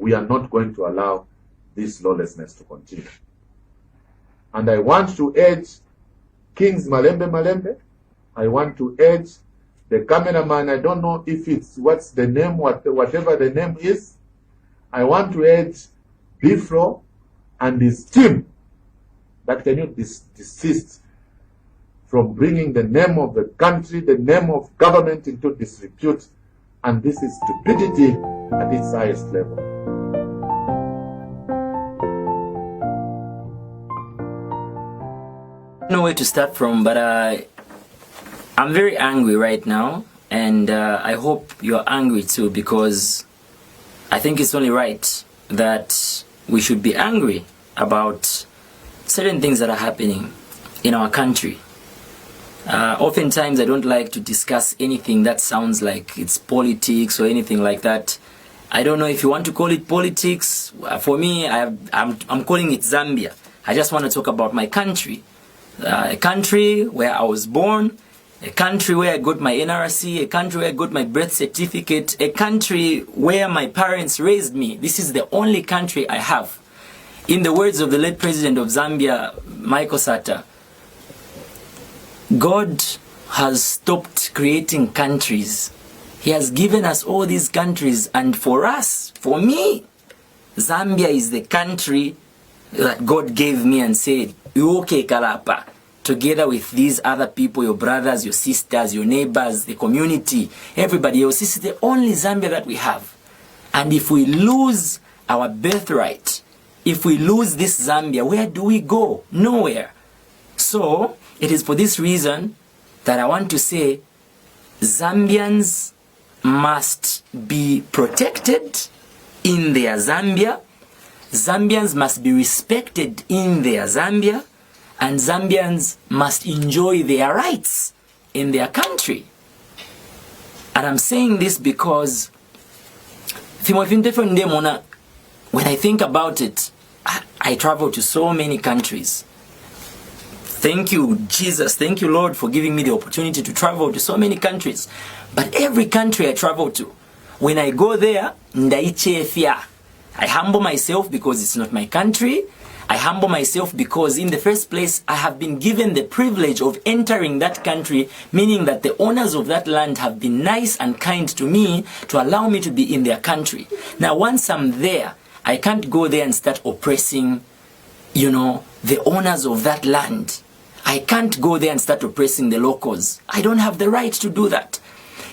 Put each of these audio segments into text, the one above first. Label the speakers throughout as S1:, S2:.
S1: we are not going to allow this lawlessness to continue. And I want to urge Kings Malembe, I want to urge the cameraman, I don't know if it's, what's the name, whatever the name is, I want to urge Bifro and his team that can you desist from bringing the name of the country, the name of government into disrepute. And this is stupidity at its highest level.
S2: I don't know where to start from, but I'm very angry right now, and I hope you're angry too, because I think it's only right that we should be angry about certain things that are happening in our country. Oftentimes I don't like to discuss anything that sounds like it's politics or anything like that. I don't know if you want to call it politics. For me, I'm calling it Zambia. I just want to talk about my country. A country where I was born, a country where I got my NRC, a country where I got my birth certificate, a country where my parents raised me. This is the only country I have. In the words of the late president of Zambia, Michael Sata, God has stopped creating countries. He has given us all these countries, and for us, for me, Zambia is the country that God gave me and said, "Uoke kalapa," together with these other people, your brothers, your sisters, your neighbors, the community, everybody else. This is the only Zambia that we have. And if we lose our birthright, if we lose this Zambia, where do we go? Nowhere. So, it is for this reason that I want to say Zambians must be protected in their Zambia. Zambians must be respected in their Zambia. And Zambians must enjoy their rights in their country. And I'm saying this because when I think about it, I travel to so many countries. Thank you, Jesus. Thank you, Lord, for giving me the opportunity to travel to so many countries. But every country I travel to, when I go there, I humble myself because it's not my country. I humble myself because in the first place, I have been given the privilege of entering that country, meaning that the owners of that land have been nice and kind to me to allow me to be in their country. Now, once I'm there, I can't go there and start oppressing, the owners of that land. I can't go there and start oppressing the locals. I don't have the right to do that.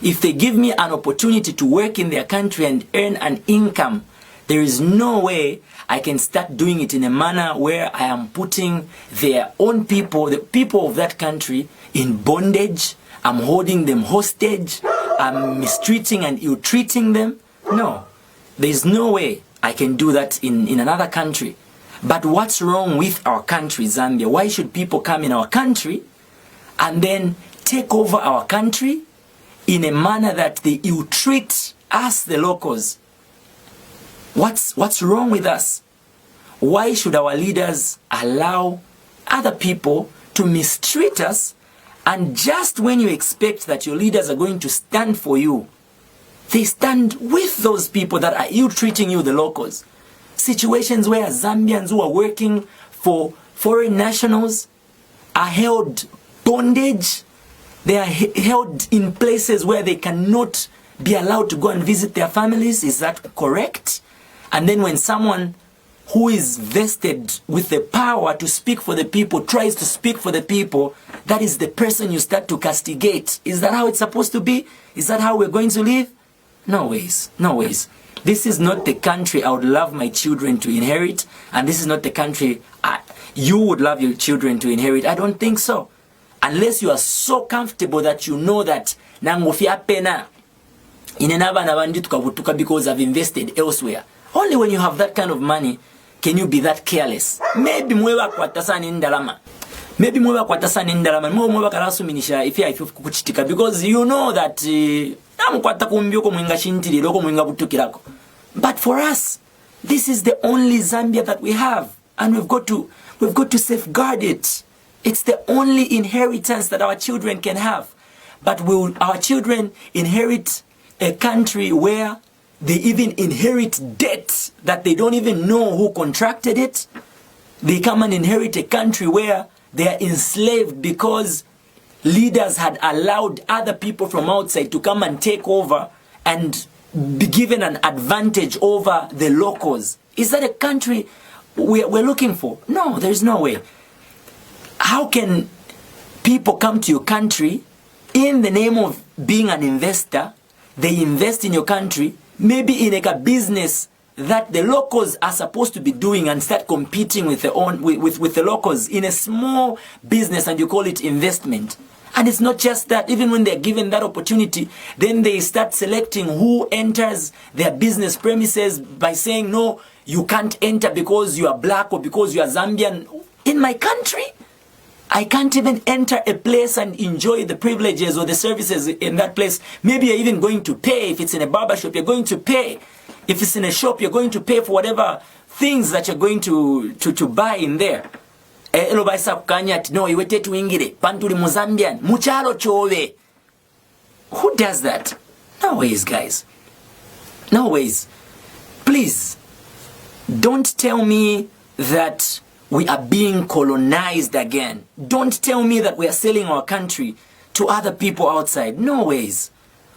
S2: If they give me an opportunity to work in their country and earn an income, there is no way I can start doing it in a manner where I am putting their own people, the people of that country, in bondage. I'm holding them hostage. I'm mistreating and ill-treating them. No, there's no way I can do that in another country. But what's wrong with our country, Zambia? Why should people come in our country and then take over our country in a manner that they ill-treat us, the locals? What's wrong with us? Why should our leaders allow other people to mistreat us, and just when you expect that your leaders are going to stand for you, they stand with those people that are ill-treating you, the locals? Situations where Zambians who are working for foreign nationals are held bondage. They are held in places where they cannot be allowed to go and visit their families. Is that correct? And then when someone who is vested with the power to speak for the people tries to speak for the people, that is the person you start to castigate. Is that how it's supposed to be? Is that how we're going to live? No ways. No ways. This is not the country I would love my children to inherit, and this is not the country you would love your children to inherit. I don't think so. Unless you are so comfortable that you know that nangofia pena inenaba na banditu kabutuka because I've invested elsewhere. Only when you have that kind of money can you be that careless. Maybe mwewa kwatasani ndalama. Maybe mwewa kwatasani ndalama. Mwewa karasu minisha ifya ifu kuchitika, because you know that but for us, this is the only Zambia that we have, and we've got to safeguard it. It's the only inheritance that our children can have. But will our children inherit a country where They even inherit debt that they don't even know who contracted it. They come and inherit a country where they are enslaved because leaders had allowed other people from outside to come and take over and be given an advantage over the locals. Is that a country we're looking for? No, there's no way. How can people come to your country in the name of being an investor? They invest in your country, maybe in like a business that the locals are supposed to be doing, and start competing with the locals in a small business, and you call it investment. And it's not just that. Even when they're given that opportunity, then they start selecting who enters their business premises by saying, no, you can't enter because you are black or because you are Zambian. In my country, I can't even enter a place and enjoy the privileges or the services in that place. Maybe you're even going to pay. If it's in a barber shop, you're going to pay. If it's in a shop, you're going to pay for whatever things that you're going to buy in there. No, iwete tuingire, pantuli Mozambian, muchalo chove. Who does that? No ways, guys. No ways. Please, don't tell me that we are being colonized again. Don't tell me that we are selling our country to other people outside. No ways.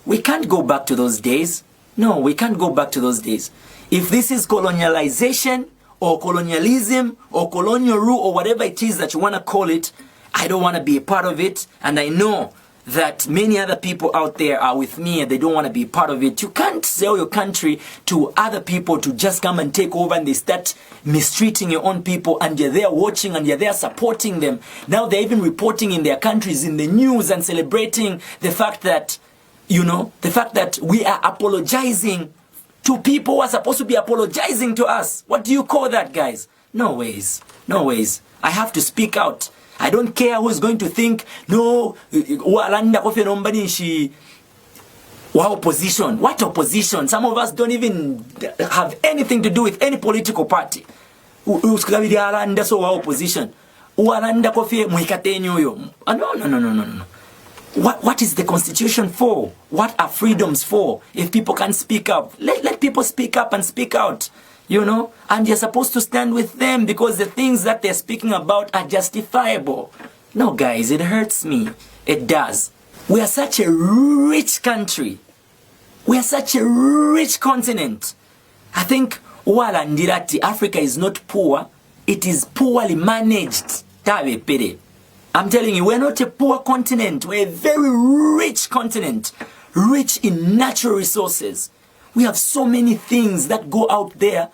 S2: We can't go back to those days. No, we can't go back to those days. If this is colonialization or colonialism or colonial rule or whatever it is that you want to call it, I don't want to be a part of it. And I know that many other people out there are with me and they don't want to be a part of it. You can't sell your country to other people to just come and take over, and they start mistreating your own people, and you're there watching and you're there supporting them. Now they're even reporting in their countries in the news and celebrating the fact that, you know, the fact that we are apologizing to people who are supposed to be apologizing to us. What do you call that, guys? No ways. No ways. I have to speak out. I don't care who's going to think, no, what opposition? What opposition? Some of us don't even have anything to do with any political party. Opposition. No. What is the Constitution for? What are freedoms for? If people can't speak up, let people speak up and speak out, you know? And you're supposed to stand with them because the things that they're speaking about are justifiable. No, guys, it hurts me. It does. We are such a rich country. We are such a rich continent. I think Africa is not poor. It is poorly managed. I'm telling you, we're not a poor continent. We're a very rich continent, rich in natural resources. We have so many things that go out there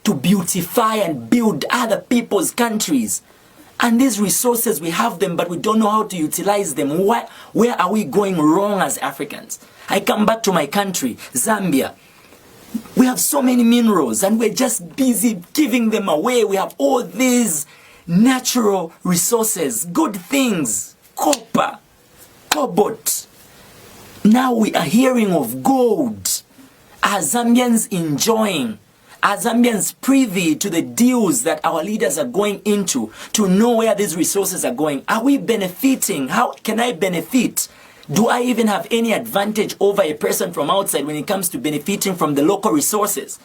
S2: to beautify and build other people's countries. And these resources, we have them, but we don't know how to utilize them. Where are we going wrong as Africans? I come back to my country, Zambia. We have so many minerals, and we're just busy giving them away. We have all these natural resources, good things, copper, cobalt. Now we are hearing of gold. Are Zambians enjoying? Are Zambians privy to the deals that our leaders are going into to know where these resources are going? Are we benefiting? How can I benefit? Do I even have any advantage over a person from outside when it comes to benefiting from the local resources?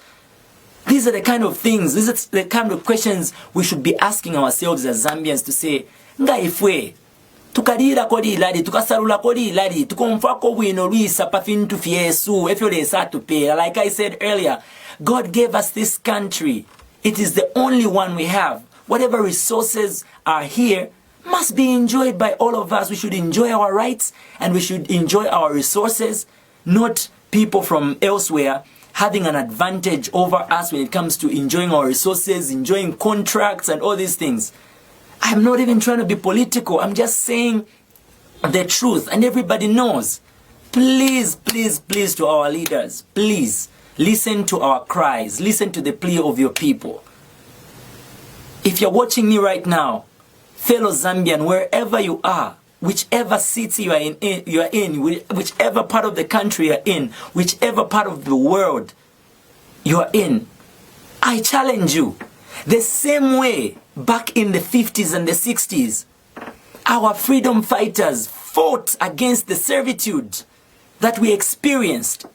S2: These are the kind of things, these are the kind of questions we should be asking ourselves as Zambians to say, nga ifwe, tukalira kodi iladi, tukasarula kodi iladi, tukomfako wino luisa pafintu fiesu, efyo lesa tupe. Like I said earlier, God gave us this country. It is the only one we have. Whatever resources are here must be enjoyed by all of us. We should enjoy our rights and we should enjoy our resources, not people from elsewhere having an advantage over us when it comes to enjoying our resources, enjoying contracts and all these things. I'm not even trying to be political. I'm just saying the truth, and everybody knows. Please, please, please, to our leaders, please listen to our cries. Listen to the plea of your people. If you're watching me right now, fellow Zambian, wherever you are, whichever city you are in, whichever part of the country you are in, whichever part of the world you are in, I challenge you. The same way back in the 50s and the 60s, our freedom fighters fought against the servitude that we experienced.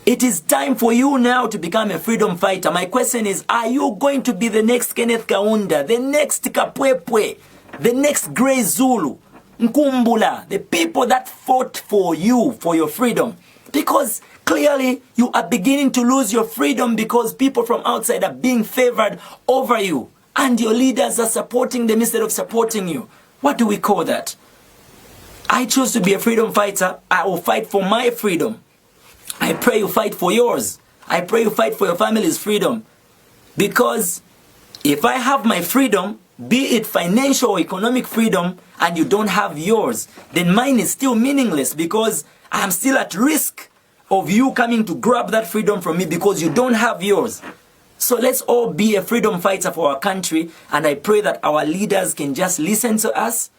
S2: It is time for you now to become a freedom fighter. My question is, are you going to be the next Kenneth Kaunda, the next Kapwepwe, the next Grey Zulu, Nkumbula, the people that fought for you, for your freedom? Because clearly you are beginning to lose your freedom because people from outside are being favored over you. And your leaders are supporting them instead of supporting you. What do we call that? I choose to be a freedom fighter. I will fight for my freedom. I pray you fight for yours. I pray you fight for your family's freedom. Because if I have my freedom, be it financial or economic freedom, and you don't have yours, then mine is still meaningless because I'm still at risk of you coming to grab that freedom from me because you don't have yours. So let's all be a freedom fighter for our country, and I pray that our leaders can just listen to us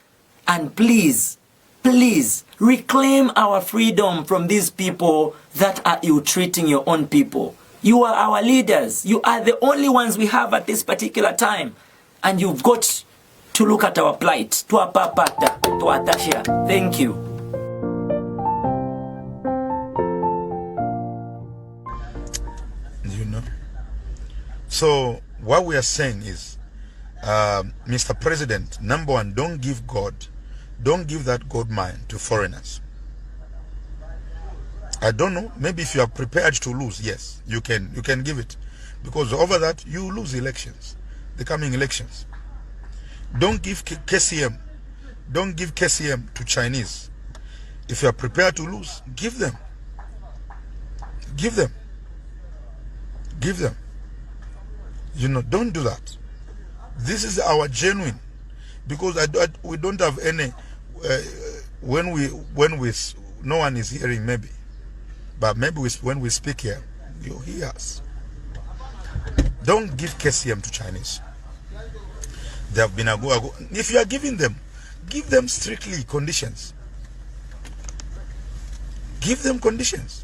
S2: and please, please reclaim our freedom from these people that are ill-treating your own people. You are our leaders. You are the only ones we have at this particular time. And you've got to look at our plight. Thank you.
S3: You know? So what we are saying is, Mr. President, number one, don't give that gold mine to foreigners. I don't know, maybe if you are prepared to lose, yes, you can give it, because over that you lose elections, the coming elections. Don't give KCM to Chinese. If you are prepared to lose, give them. You know, don't do that. This is our genuine, because we don't have any. When we no one is hearing, maybe, but maybe when we speak here, you hear us. Don't give KCM to Chinese. They have been if you are giving them, give them strictly conditions. Give them conditions.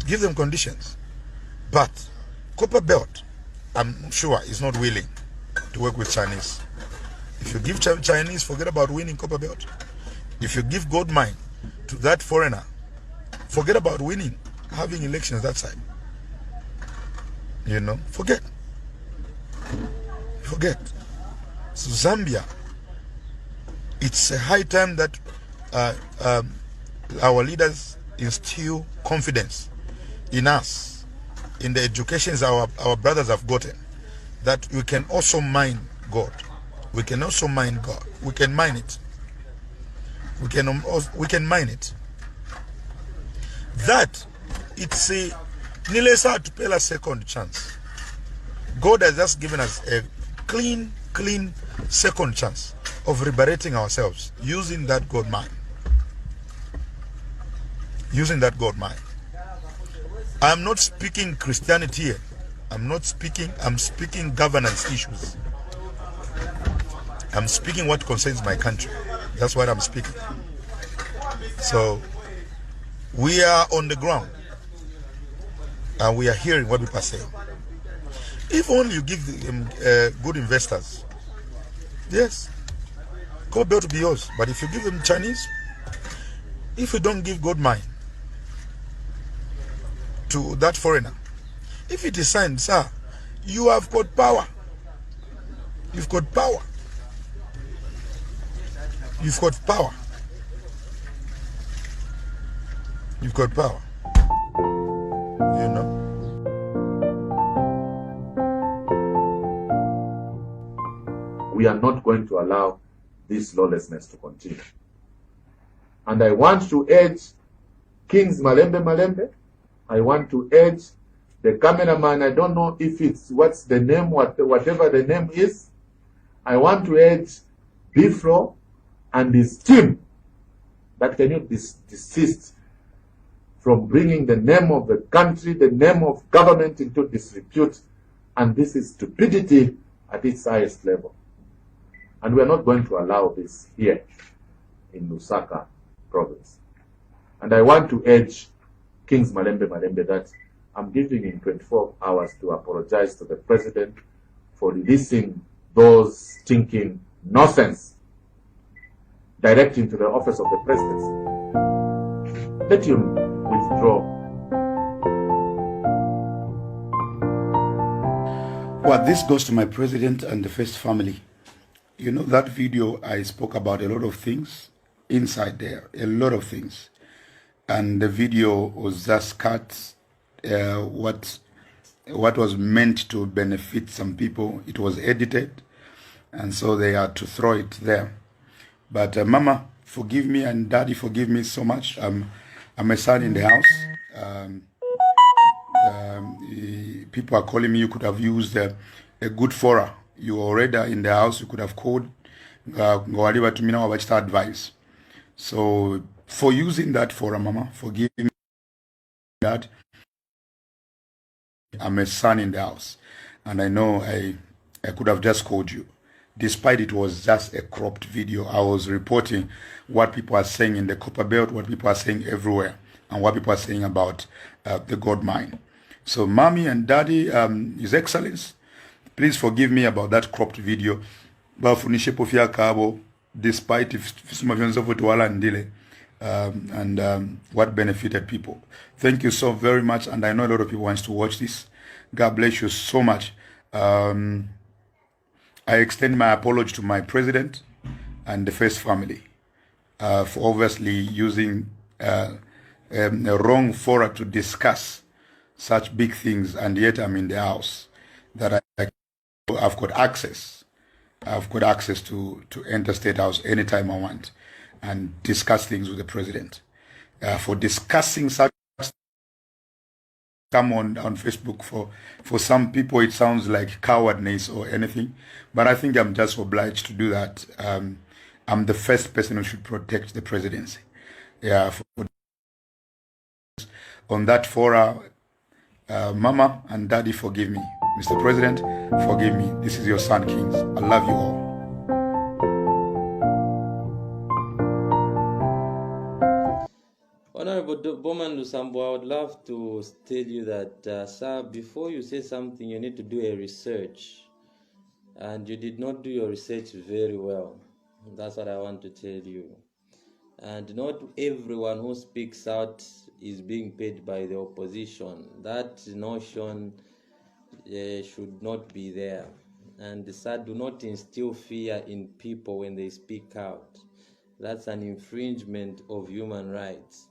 S3: Give them conditions. But Copper Belt, I'm sure, is not willing to work with Chinese. If you give Chinese, forget about winning Copper Belt. If you give gold mine to that foreigner, forget about winning, having elections that side. You know, forget. So Zambia, it's a high time that our leaders instill confidence in us, in the educations our brothers have gotten, that we can also mine God. We can also mine God. We can mine it. We can mine it. That it's a nilesa to pay a second chance. God has just given us a clean second chance of liberating ourselves using that gold mine. I'm not speaking Christianity here. I'm speaking governance issues. I'm speaking what concerns my country. That's what I'm speaking. So we are on the ground and we are hearing what people are saying. If only you give them good investors, yes, gold belt to be yours. But if you give them Chinese, if you don't give gold mine to that foreigner, if it is signed, sir, you have got power. You've got power. You've got power. You've got power. You know?
S1: We are not going to allow this lawlessness to continue. And I want to urge Kings Malembe. I want to urge the cameraman. I don't know if it's what's the name, whatever the name is. I want to urge Bifro and his team that can you desist from bringing the name of the country, the name of government into disrepute. And this is stupidity at its highest level. And we are not going to allow this here in Lusaka province. And I want to urge Kings Malembe that I'm giving him 24 hours to apologize to the president for releasing those stinking nonsense directing to the office of the presidency. Let him withdraw.
S3: Well, this goes to my president and the first family. You know, that video, I spoke about a lot of things inside there, a lot of things. And the video was just cut. What was meant to benefit some people, it was edited. And so they had to throw it there. But Mama, forgive me, and Daddy, forgive me so much. I'm a son in the house. People are calling me. You could have used a good fora. You were already in the house. You could have called. To me now about advice. So for using that fora, Mama, forgive me. That I'm a son in the house, and I know I could have just called you. Despite it was just a cropped video, I was reporting what people are saying in the Copper Belt, what people are saying everywhere, and what people are saying about the gold mine. So, Mommy and Daddy, His Excellence, please forgive me about that cropped video. Despite what benefited people. Thank you so very much, and I know a lot of people want to watch this. God bless you so much. I extend my apology to my president and the first family for obviously using a wrong fora to discuss such big things, and yet I'm in the house that I've got access. I've got access to enter State House anytime I want and discuss things with the president. For discussing such come on Facebook, for some people it sounds like cowardness or anything, but I think I'm just obliged to do that. I'm the first person who should protect the presidency. Yeah, on that fora, Mama and Daddy, forgive me. Mr. President, forgive me. This is your son, Kings. I love you all.
S4: Honorable Bowman Lusambo, I would love to tell you that, sir, before you say something, you need to do a research. And you did not do your research very well. That's what I want to tell you. And not everyone who speaks out is being paid by the opposition. That notion should not be there. And sir, do not instill fear in people when they speak out. That's an infringement of human rights.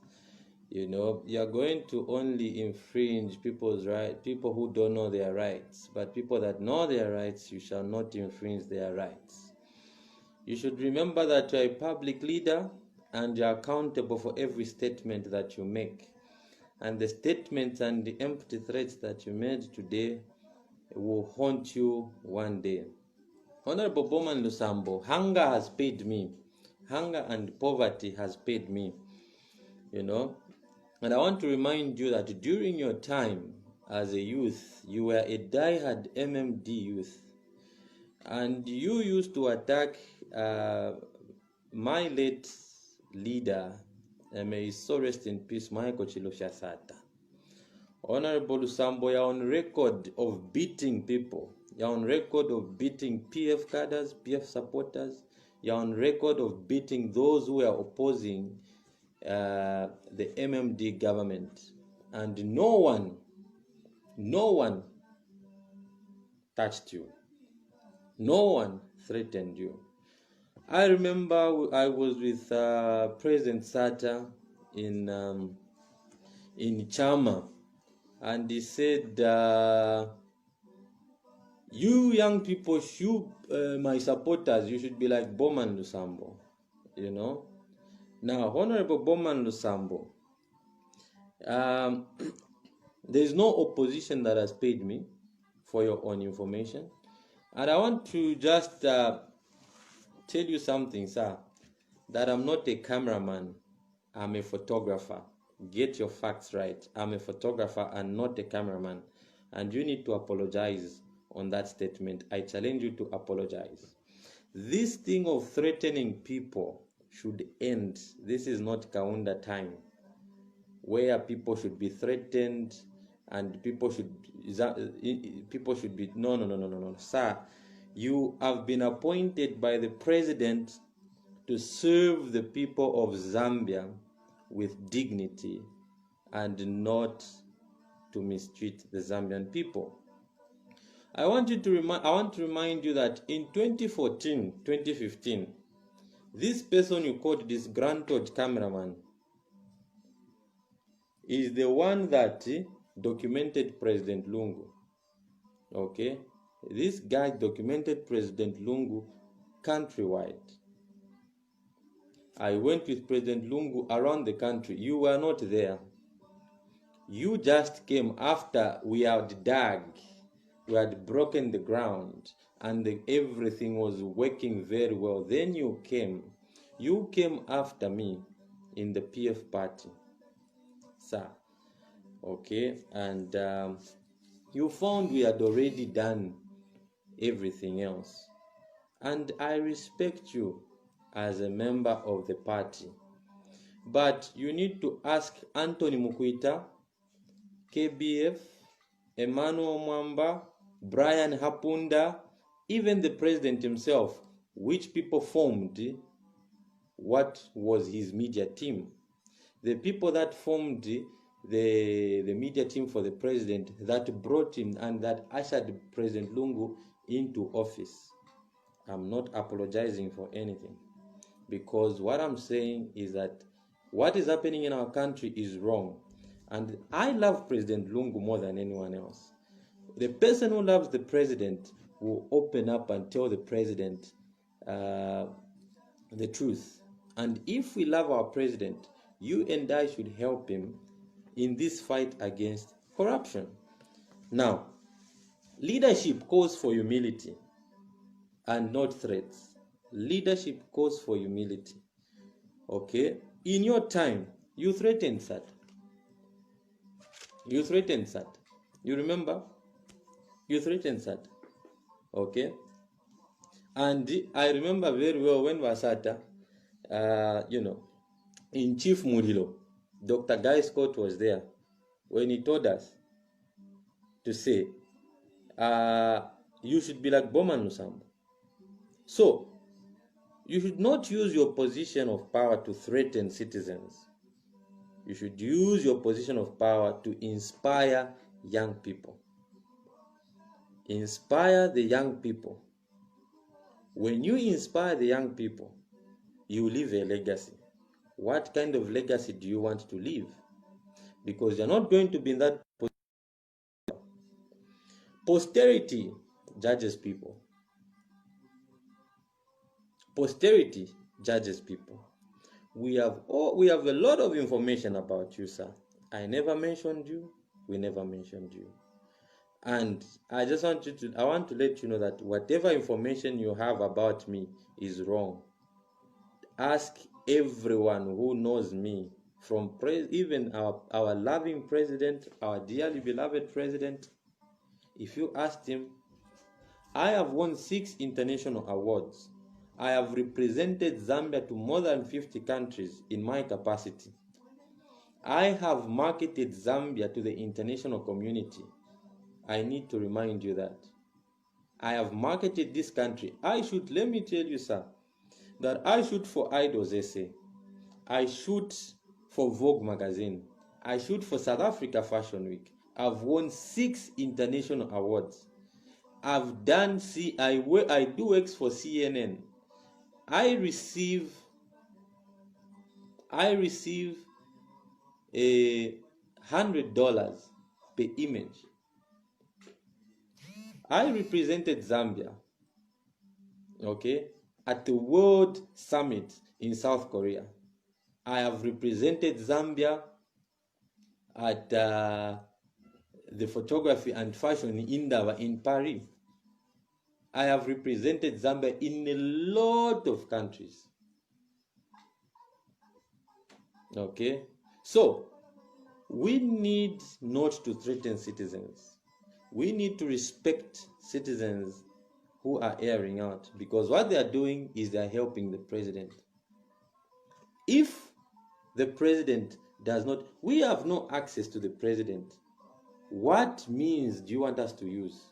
S4: You know, you're going to only infringe people's rights, people who don't know their rights. But people that know their rights, you shall not infringe their rights. You should remember that you're a public leader and you're accountable for every statement that you make. And the statements and the empty threats that you made today will haunt you one day. Honorable Bowman Lusambo, hunger has paid me. Hunger and poverty has paid me. You know, and I want to remind you that during your time as a youth, you were a diehard MMD youth. And you used to attack my late leader, may his soul rest in peace, Michael Chellah. Honorable Lusambo, you're on record of beating people. You're on record of beating PF cadres, PF supporters. You're on record of beating those who are opposing the MMD government, and no one touched you. No one threatened you. I remember I was with President Sata in Chama, and he said, you young people, my supporters, you should be like Bowman Lusambo, you know. Now, Honorable Bowman Lusambo, there is no opposition that has paid me, for your own information. And I want to just tell you something, sir, that I'm not a cameraman, I'm a photographer. Get your facts right. I'm a photographer and not a cameraman. And you need to apologize on that statement. I challenge you to apologize. This thing of threatening people should end. This is not Kaunda time, where people should be threatened and people should be no, sir. You have been appointed by the president to serve the people of Zambia with dignity and not to mistreat the Zambian people. I want to remind you that in 2014, 2015, this person you called disgruntled cameraman is the one that documented President Lungu. Okay? This guy documented President Lungu countrywide. I went with President Lungu around the country. You were not there. You just came after we had dug, we had broken the ground, and everything was working very well. Then you came. You came after me in the PF party, sir. Okay? And you found we had already done everything else. And I respect you as a member of the party. But you need to ask Anthony Mukwita, KBF, Emmanuel Mwamba, Brian Hapunda, even the president himself, which people formed what was his media team. The people that formed the media team for the president, that brought him and that ushered President Lungu into office. I'm not apologizing for anything, because what I'm saying is that what is happening in our country is wrong. And I love President Lungu more than anyone else. The person who loves the president will open up and tell the president the truth. And if we love our president, you and I should help him in this fight against corruption. Now, leadership calls for humility and not threats. Leadership calls for humility. Okay? In your time, you threatened that. You threatened that. You remember? You threatened that. Okay? And I remember very well when Wasata, in Chief Murilo, Dr. Guy Scott was there when he told us to say, you should be like Bowman Lusambo. So, you should not use your position of power to threaten citizens. You should use your position of power to inspire young people. Inspire the young people. When you inspire the young people, you leave a legacy. What kind of legacy do you want to leave? Because you're not going to be in that position. Posterity judges people. Posterity judges people. We have a lot of information about you, sir. I never mentioned you. We never mentioned you. And I want to let you know that whatever information you have about me is wrong. Ask everyone who knows me, from even our loving president, our dearly beloved president. If you asked him, I have won 6 international awards. I have represented Zambia to more than 50 countries in my capacity. I have marketed Zambia to the international community. I need to remind you that. I have marketed this country. Let me tell you, sir, that I shoot for Idols SA. I shoot for Vogue magazine. I shoot for South Africa Fashion Week. I've won 6 international awards. I've done I do works for CNN. I receive $100 per image. I represented Zambia, okay, at the World Summit in South Korea. I have represented Zambia at the photography and fashion Indaba in Paris. I have represented Zambia in a lot of countries. Okay? So, we need not to threaten citizens. We need to respect citizens who are airing out, because what they are doing is they are helping the president. If the president does not, we have no access to the president. What means do you want us to use?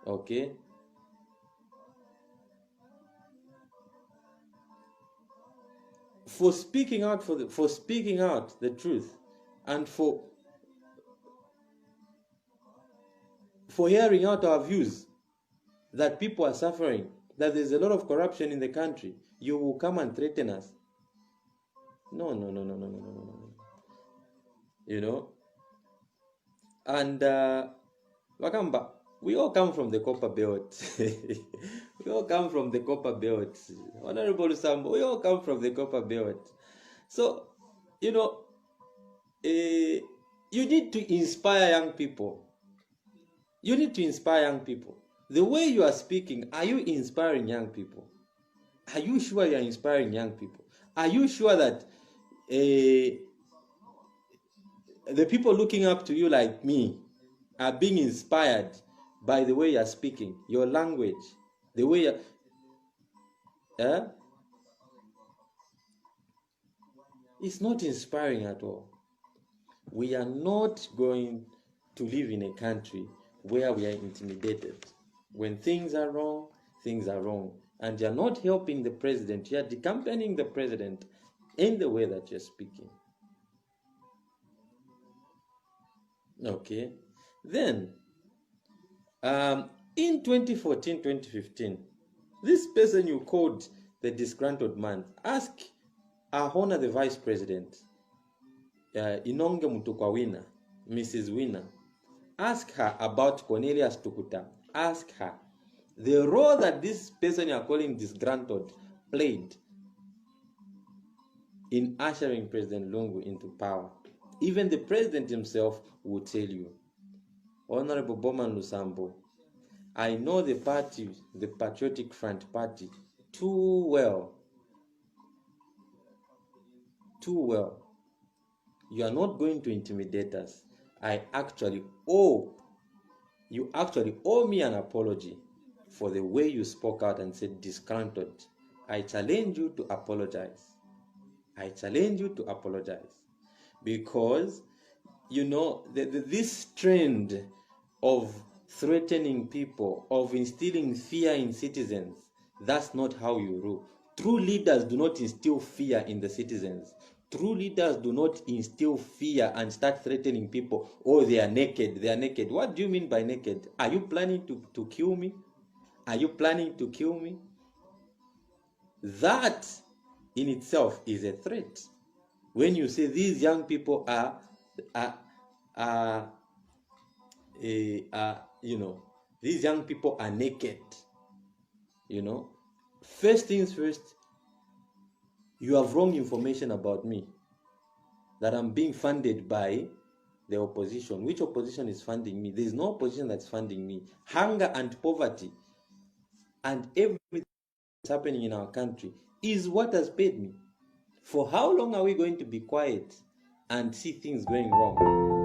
S4: Okay? for speaking out the truth, and for hearing out our views that people are suffering, that there's a lot of corruption in the country, you will come and threaten us. No. You know? And Wakamba, we all come from the copper belt. We all come from the copper belt. Honorable Lusambo, we all come from the copper belt. So, you know, you need to inspire young people. You need to inspire young people. The way you are speaking, are you inspiring young people? Are you sure you are inspiring young people? Are you sure that the people looking up to you like me are being inspired by the way you are speaking, your language, the way you it's not inspiring at all. We are not going to live in a country where we are intimidated. When things are wrong, things are wrong. And you're not helping the president, you're accompanying the president in the way that you're speaking. Okay. Then, in 2014, 2015, this person you called the disgruntled man, ask our honor the vice president, Inonge Mutukwa Winner, Mrs. Winner, ask her about Chellah Tukuta. Ask her the role that this person you are calling disgruntled played in ushering President Lungu into power. Even the president himself will tell you. Honorable Bowman Lusambo, I know the party, the Patriotic Front Party, too well. Too well. You are not going to intimidate us. You actually owe me an apology for the way you spoke out and said disgruntled. I challenge you to apologize. I challenge you to apologize. Because, you know, this trend of threatening people, of instilling fear in citizens, that's not how you rule. True leaders do not instill fear in the citizens. True leaders do not instill fear and start threatening people. Oh, they are naked. They are naked. What do you mean by naked? Are you planning to kill me? Are you planning to kill me? That in itself is a threat. When you say these young people these young people are naked, you know, first things first, you have wrong information about me, that I'm being funded by the opposition. Which opposition is funding me? There is no opposition that's funding me. Hunger and poverty and everything that's happening in our country is what has paid me. For how long are we going to be quiet and see things going wrong?